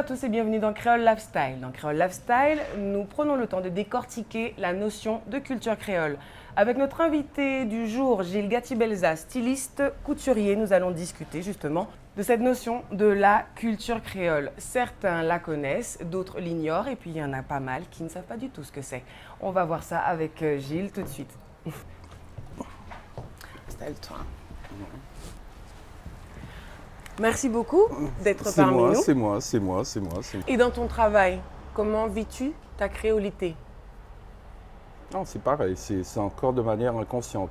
à tous et bienvenue dans Créole Lifestyle. Dans Créole Lifestyle, nous prenons le temps de décortiquer la notion de culture créole. Avec notre invité du jour, Gilles Gatibelza, styliste couturier, nous allons discuter justement de cette notion de la culture créole. Certains la connaissent, d'autres l'ignorent et puis il y en a pas mal qui ne savent pas du tout ce que c'est. On va voir ça avec Gilles tout de suite. Installe-toi. Merci beaucoup d'être parmi nous. C'est moi. Et dans ton travail, comment vis-tu ta créolité? Non, c'est pareil, c'est encore de manière inconsciente.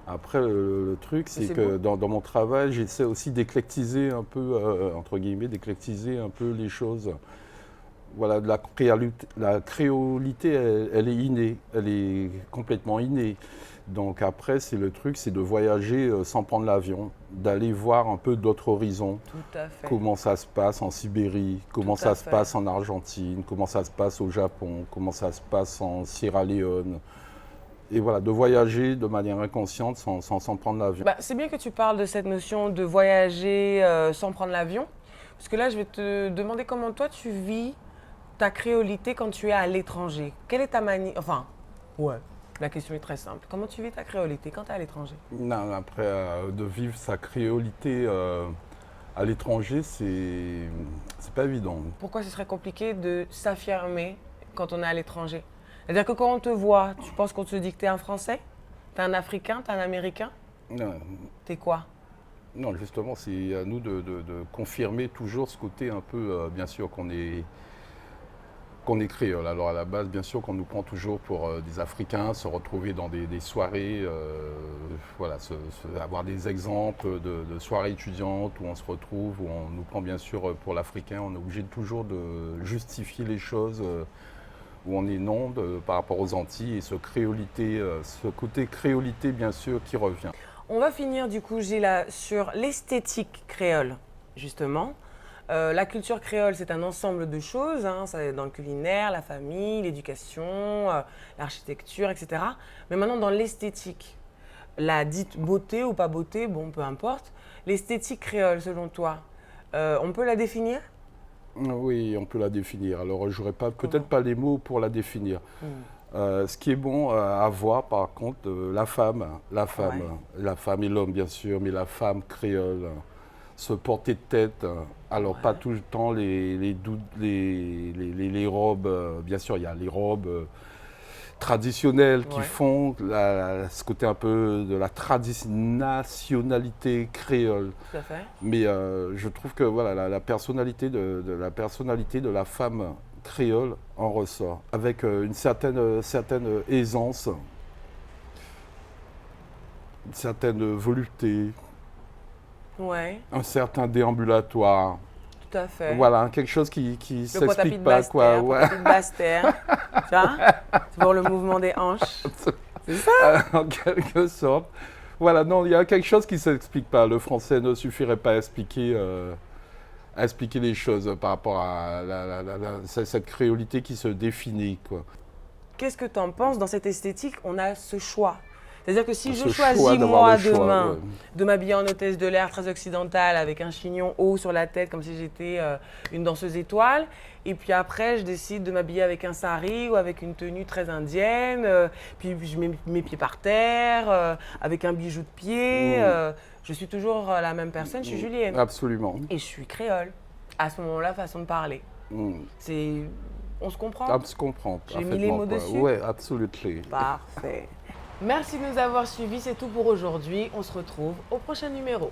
Après, le truc, c'est que dans mon travail, j'essaie aussi d'éclectiser un peu, entre guillemets, d'éclectiser un peu les choses. Voilà, la créolité, elle est innée, elle est complètement innée. Donc après, le truc, c'est de voyager sans prendre l'avion, d'aller voir un peu d'autres horizons. Tout à fait. Comment ça se passe en Sibérie, comment ça se passe en Argentine, comment ça se passe au Japon, comment ça se passe en Sierra Leone. Et voilà, de voyager de manière inconsciente sans prendre l'avion. C'est bien que tu parles de cette notion de voyager sans prendre l'avion. Parce que là, je vais te demander comment toi, tu vis ta créolité quand tu es à l'étranger. Quelle est ta manière... Enfin, ouais. La question est très simple. Comment tu vis ta créolité quand tu es à l'étranger? Non, après, de vivre sa créolité à l'étranger, c'est pas évident. Pourquoi ce serait compliqué de s'affirmer quand on est à l'étranger? C'est-à-dire que quand on te voit, tu penses qu'on te dit que tu es un Français? Tu es un Africain? Tu es un Américain? Non. Tu es quoi? Non, justement, c'est à nous de confirmer toujours ce côté un peu, bien sûr, qu'on est créole. Alors à la base, bien sûr, qu'on nous prend toujours pour des Africains, se retrouver dans des soirées, voilà, avoir des exemples de soirées étudiantes où on se retrouve, où on nous prend bien sûr pour l'Africain. On est obligé toujours de justifier les choses où on est non par rapport aux Antilles et ce côté créolité, bien sûr, qui revient. On va finir du coup, Gilles, sur l'esthétique créole, justement. La culture créole, c'est un ensemble de choses, hein, ça, dans le culinaire, la famille, l'éducation, l'architecture, etc. Mais maintenant, dans l'esthétique, la dite beauté ou pas beauté, bon, peu importe, l'esthétique créole, selon toi, on peut la définir? Oui, on peut la définir. Alors, je n'aurais peut-être pas les mots pour la définir. Ce qui est bon à voir, par contre, la femme et l'homme, bien sûr, mais la femme créole, se porter de tête. Alors, pas tout le temps les robes, bien sûr, il y a les robes traditionnelles qui font ce côté un peu de la nationalité créole. Tout à fait. Mais je trouve que voilà, la personnalité de la femme créole en ressort, avec une certaine aisance, une certaine volupté. Ouais. Un certain déambulatoire. Tout à fait. Voilà, quelque chose qui s'explique pas, quoi. Ouais. Le Basse-Terre, tu vois? C'est pour le mouvement des hanches. C'est ça? En quelque sorte. Voilà, non, il y a quelque chose qui s'explique pas. Le français ne suffirait pas à expliquer les choses par rapport à cette créolité qui se définit, quoi. Qu'est-ce que tu en penses dans cette esthétique? On a ce choix. C'est-à-dire que si je choisis, moi, demain, de m'habiller en hôtesse de l'air très occidentale avec un chignon haut sur la tête, comme si j'étais une danseuse étoile, et puis après, je décide de m'habiller avec un sari ou avec une tenue très indienne, puis je mets mes pieds par terre, avec un bijou de pied, je suis toujours la même personne, je suis julienne. Absolument. Et je suis créole. À ce moment-là, façon de parler. On se comprend? On se comprend. J'ai mis les mots dessus? Oui, absolument. Parfait. Merci de nous avoir suivis, c'est tout pour aujourd'hui. On se retrouve au prochain numéro.